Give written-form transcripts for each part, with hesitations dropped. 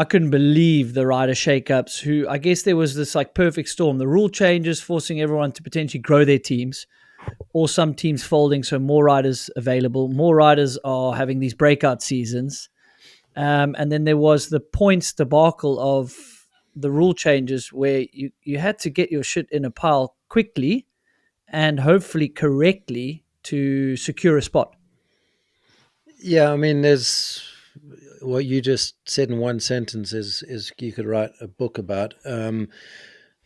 I couldn't believe the rider shakeups. Who I guess there was this like perfect storm: the rule changes forcing everyone to potentially grow their teams, or some teams folding, so more riders available. More riders are having these breakout seasons, and then there was the points debacle of the rule changes where you had to get your shit in a pile quickly and hopefully correctly to secure a spot. Yeah, I mean, there's what you just said in one sentence is you could write a book about. The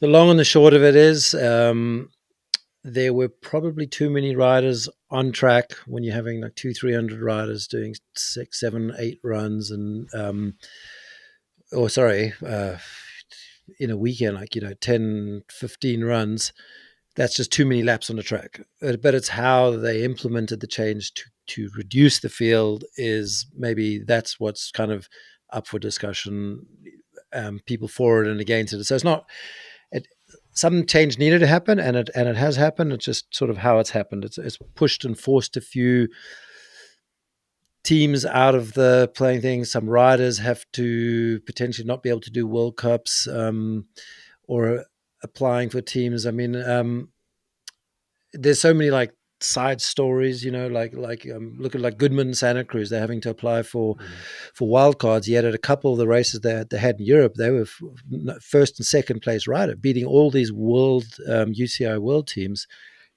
long and the short of it is, there were probably too many riders on track when you're having like 300 riders doing 6, 7, 8 runs, and or sorry, in a weekend, like 10, 15 runs. That's just too many laps on the track. But it's how they implemented the change to reduce the field is maybe that's what's kind of up for discussion. People for it and against it. So it's not. It, some change needed to happen, and it has happened. It's just sort of how it's happened. It's pushed and forced a few teams out of the playing thing. Some riders have to potentially not be able to do World Cups, or applying for teams. I mean, there's so many like side stories, look at like Goodman Santa Cruz. They're having to apply for wild cards. Yet at a couple of the races they had in Europe, they were first and second place rider, beating all these world UCI world teams.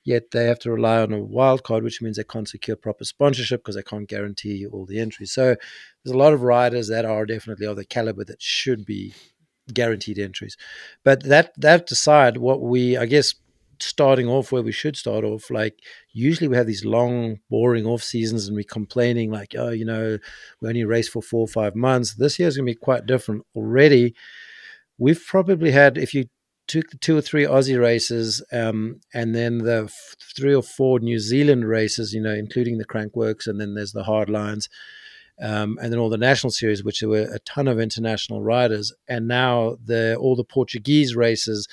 Yet they have to rely on a wild card, which means they can't secure proper sponsorship because they can't guarantee all the entries. So there's a lot of riders that are definitely of the caliber that should be guaranteed entries. But that aside, what I guess starting off where we should start off, like usually we have these long, boring off seasons and we're complaining like, oh, we only race for 4 or 5 months. This year is going to be quite different already. We've probably had, if you took the 2 or 3 Aussie races, and then the 3 or 4 New Zealand races, including the Crankworks, and then there's the hard lines, and then all the national series, which there were a ton of international riders, and now all the Portuguese races,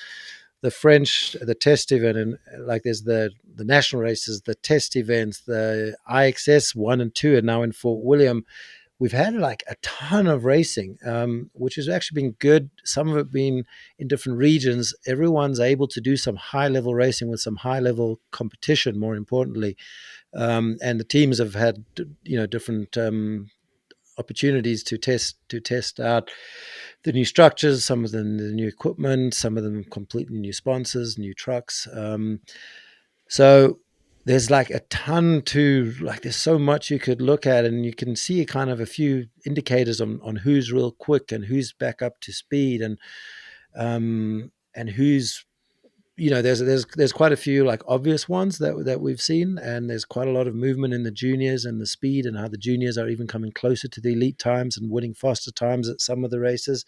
the French, the test event, and like there's the national races, the test events, the IXS 1 and 2, and now in Fort William. We've had like a ton of racing, which has actually been good. Some of it being in different regions. Everyone's able to do some high level racing with some high level competition, more importantly. And the teams have had, different opportunities to test out the new structures, some of them the new equipment, some of them completely new sponsors, new trucks. So there's like a ton to like. There's so much you could look at, and you can see kind of a few indicators on who's real quick and who's back up to speed, and who's there's quite a few like obvious ones that we've seen, and there's quite a lot of movement in the juniors and the speed, and how the juniors are even coming closer to the elite times and winning faster times at some of the races.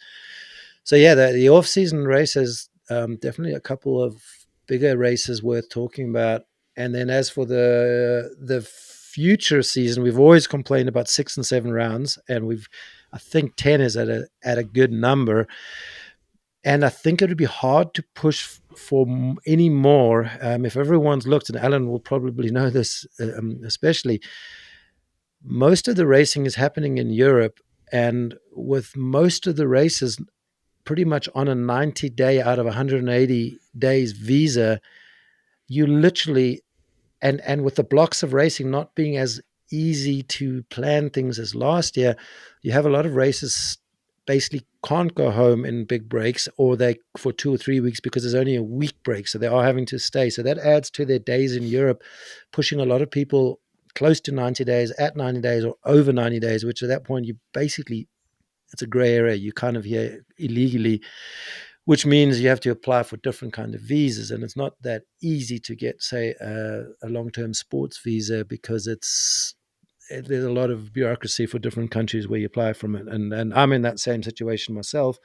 So yeah, the off-season races, definitely a couple of bigger races worth talking about. And then as for the future season, we've always complained about 6 and 7 rounds, and I think 10 is at a good number. And I think it would be hard to push for any more, if everyone's looked, and Alan will probably know this, especially. Most of the racing is happening in Europe, and with most of the races pretty much on a 90-day out of 180 days visa, you literally, and with the blocks of racing not being as easy to plan things as last year, you have a lot of races basically can't go home in big breaks, or they for 2 or 3 weeks because there's only a week break, so they are having to stay. So that adds to their days in Europe, pushing a lot of people close to 90 days, at 90 days, or over 90 days, which at that point you basically, it's a gray area. You kind of here illegally, which means you have to apply for different kind of visas, and it's not that easy to get, say, a long-term sports visa, because there's a lot of bureaucracy for different countries where you apply from it. And I'm in that same situation myself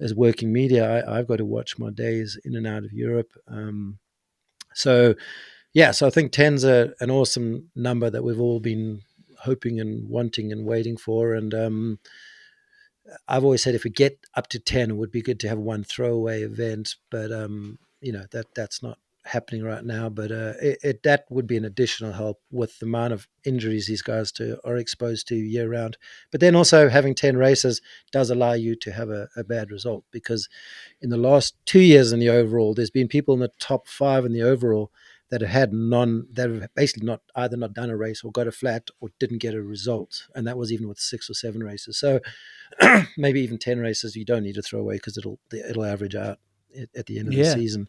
as working media. I've got to watch my days in and out of Europe. So yeah, so I think 10's an awesome number that we've all been hoping and wanting and waiting for. And I've always said if we get up to 10, it would be good to have one throwaway event, but that's not happening right now, but that would be an additional help with the amount of injuries these guys are exposed to year round. But then also having 10 races does allow you to have a bad result, because in the last 2 years in the overall, there's been people in the top 5 in the overall that have basically not done a race or got a flat or didn't get a result, and that was even with 6 or 7 races. So maybe even 10 races you don't need to throw away, because it'll average out at the end of the Yeah. season.